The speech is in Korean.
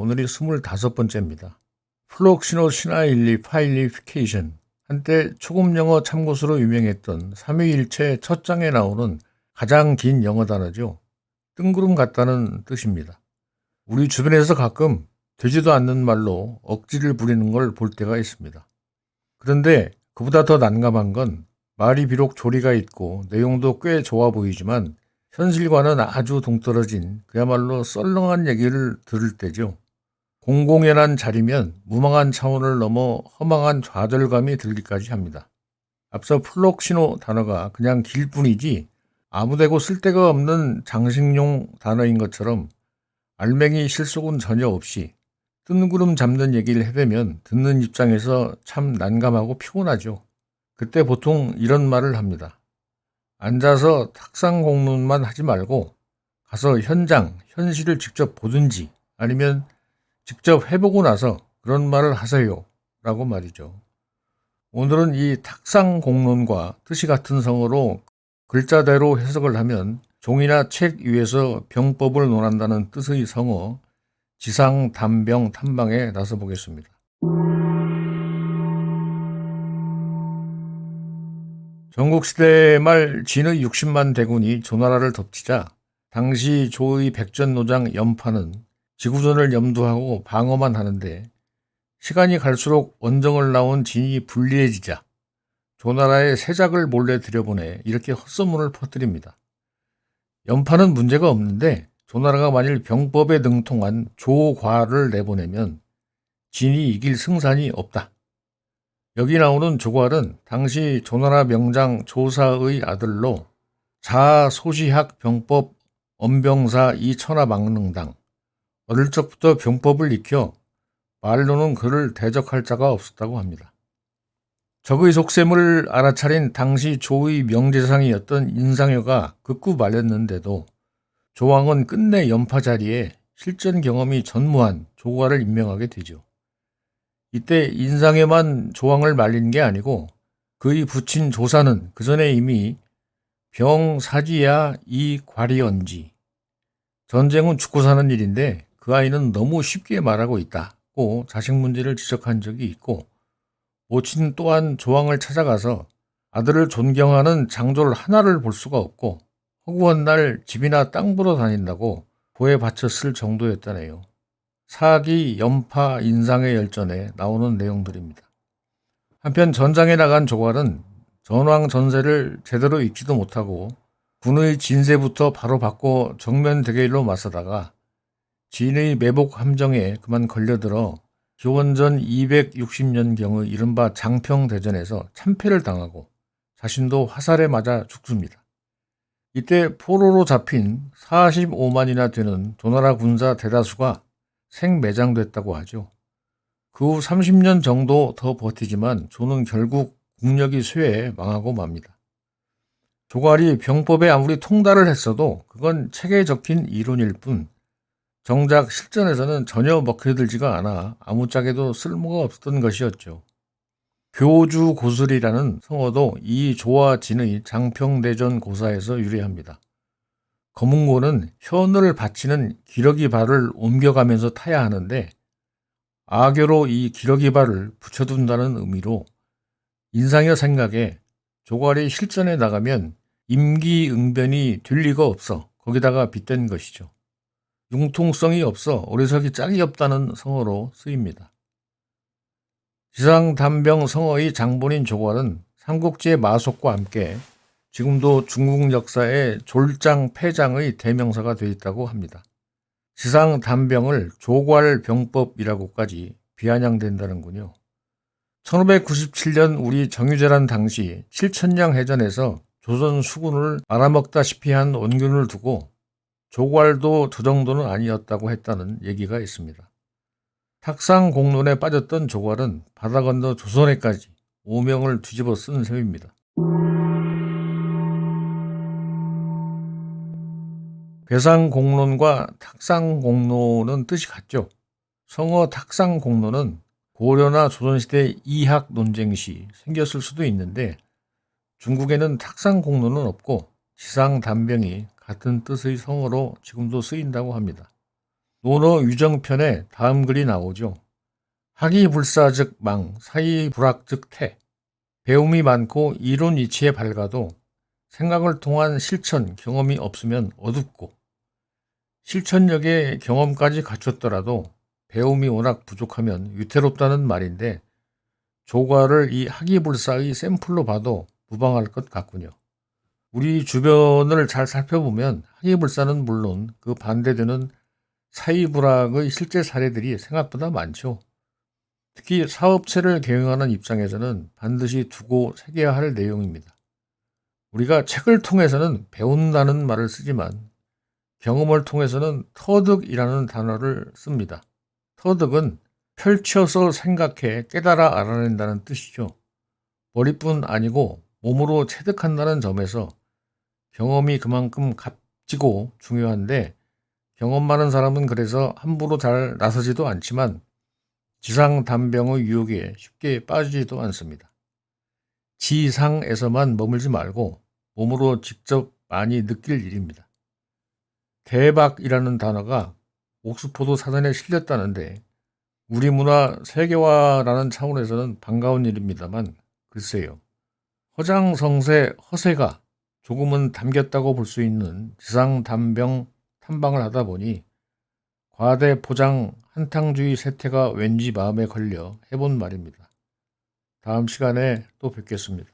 오늘이 25번째입니다. 플록시노시나일리 파일리피케이션, 한때 초급영어 참고서로 유명했던 삼위일체 첫 장에 나오는 가장 긴 영어 단어죠. 뜬구름 같다는 뜻입니다. 우리 주변에서 가끔 되지도 않는 말로 억지를 부리는 걸 볼 때가 있습니다. 그런데 그보다 더 난감한 건 말이 비록 조리가 있고 내용도 꽤 좋아 보이지만 현실과는 아주 동떨어진 그야말로 썰렁한 얘기를 들을 때죠. 공공연한 자리면 무망한 차원을 넘어 허망한 좌절감이 들기까지 합니다. 앞서 플록시노 단어가 그냥 길 뿐이지 아무데고 쓸데가 없는 장식용 단어인 것처럼 알맹이 실속은 전혀 없이 뜬구름 잡는 얘기를 해대면 듣는 입장에서 참 난감하고 피곤하죠. 그때 보통 이런 말을 합니다. 앉아서 탁상 공론만 하지 말고 가서 현장, 현실을 직접 보든지 아니면 직접 해보고 나서 그런 말을 하세요 라고 말이죠. 오늘은 이 탁상 공론과 뜻이 같은 성어로 글자대로 해석을 하면 종이나 책 위에서 병법을 논한다는 뜻의 성어 지상 담병 탐방에 나서 보겠습니다. 전국시대 말 진의 60만 대군이 조나라를 덮치자 당시 조의 백전노장 연파는 지구전을 염두하고 방어만 하는데 시간이 갈수록 원정을 나온 진이 불리해지자 조나라의 세작을 몰래 들여보내 이렇게 헛소문을 퍼뜨립니다. 연파는 문제가 없는데 조나라가 만일 병법에 능통한 조과를 내보내면 진이 이길 승산이 없다. 여기 나오는 조괄은 당시 조나라 명장 조사의 아들로 자소시학 병법 엄병사 이천하망릉당, 어릴 적부터 병법을 익혀 말로는 그를 대적할 자가 없었다고 합니다. 적의 속셈을 알아차린 당시 조의 명재상이었던 인상여가 극구 말렸는데도 조왕은 끝내 연파 자리에 실전 경험이 전무한 조과를 임명하게 되죠. 이때 인상여만 조왕을 말린 게 아니고 그의 부친 조사는 그 전에 이미 병사지야 이과리언지, 전쟁은 죽고 사는 일인데 그 아이는 너무 쉽게 말하고 있다고 자식 문제를 지적한 적이 있고, 모친 또한 조왕을 찾아가서 아들을 존경하는 장졸 하나를 볼 수가 없고 허구한 날 집이나 땅 보러 다닌다고 보에 바쳤을 정도였다네요. 사기, 연파, 인상의 열전에 나오는 내용들입니다. 한편 전장에 나간 조괄은 전왕 전세를 제대로 익지도 못하고 군의 진세부터 바로 받고 정면 대결로 맞서다가 진의 매복 함정에 그만 걸려들어 기원전 260년경의 이른바 장평대전에서 참패를 당하고 자신도 화살에 맞아 죽습니다. 이때 포로로 잡힌 45만이나 되는 조나라 군사 대다수가 생매장됐다고 하죠. 그 후 30년 정도 더 버티지만 조는 결국 국력이 쇠해 망하고 맙니다. 조괄이 병법에 아무리 통달을 했어도 그건 책에 적힌 이론일 뿐 정작 실전에서는 전혀 먹혀들지가 않아 아무짝에도 쓸모가 없었던 것이었죠. 교주고술이라는 성어도 이 조와 진의 장평대전 고사에서 유래합니다. 검은고는 현을 바치는 기러기 발을 옮겨가면서 타야 하는데 악여로 이 기러기 발을 붙여둔다는 의미로 인상여 생각에 조괄이 실전에 나가면 임기응변이 될 리가 없어 거기다가 빗댄 것이죠. 융통성이 없어 오래석이 짝이 없다는 성어로 쓰입니다. 지상담병 성어의 장본인 조괄은 삼국지의 마속과 함께 지금도 중국 역사의 졸장, 패장의 대명사가 되어 있다고 합니다. 지상담병을 조괄병법이라고까지 비아냥된다는군요. 1597년 우리 정유재란 당시 7천량 해전에서 조선 수군을 말아먹다시피 한 원균을 두고 조괄도 저 정도는 아니었다고 했다는 얘기가 있습니다. 탁상 공론에 빠졌던 조괄은 바다 건너 조선에까지 오명을 뒤집어 쓴 셈입니다. 괴상공론과 탁상공론은 뜻이 같죠. 성어 탁상공론은 고려나 조선시대 이학 논쟁 시 생겼을 수도 있는데 중국에는 탁상공론은 없고 지상담병이 같은 뜻의 성어로 지금도 쓰인다고 합니다. 논어 유정편에 다음 글이 나오죠. 학이불사 즉 망, 사이불학 즉 태. 배움이 많고 이론 이치에 밝아도 생각을 통한 실천, 경험이 없으면 어둡고, 실천력의 경험까지 갖췄더라도 배움이 워낙 부족하면 위태롭다는 말인데, 조과를 이 학이불사의 샘플로 봐도 무방할 것 같군요. 우리 주변을 잘 살펴보면 학이불사는 물론 그 반대되는 사이불학의 실제 사례들이 생각보다 많죠. 특히 사업체를 경영하는 입장에서는 반드시 두고 새겨야 할 내용입니다. 우리가 책을 통해서는 배운다는 말을 쓰지만 경험을 통해서는 터득이라는 단어를 씁니다. 터득은 펼쳐서 생각해 깨달아 알아낸다는 뜻이죠. 머리뿐 아니고 몸으로 체득한다는 점에서 경험이 그만큼 값지고 중요한데, 경험 많은 사람은 그래서 함부로 잘 나서지도 않지만 지상담병의 유혹에 쉽게 빠지지도 않습니다. 지상에서만 머물지 말고 몸으로 직접 많이 느낄 일입니다. 대박이라는 단어가 옥스포드 사전에 실렸다는데 우리 문화 세계화라는 차원에서는 반가운 일입니다만, 글쎄요. 허장성세 허세가 조금은 담겼다고 볼 수 있는 지상담병 탐방을 하다 보니 과대포장 한탕주의 세태가 왠지 마음에 걸려 해본 말입니다. 다음 시간에 또 뵙겠습니다.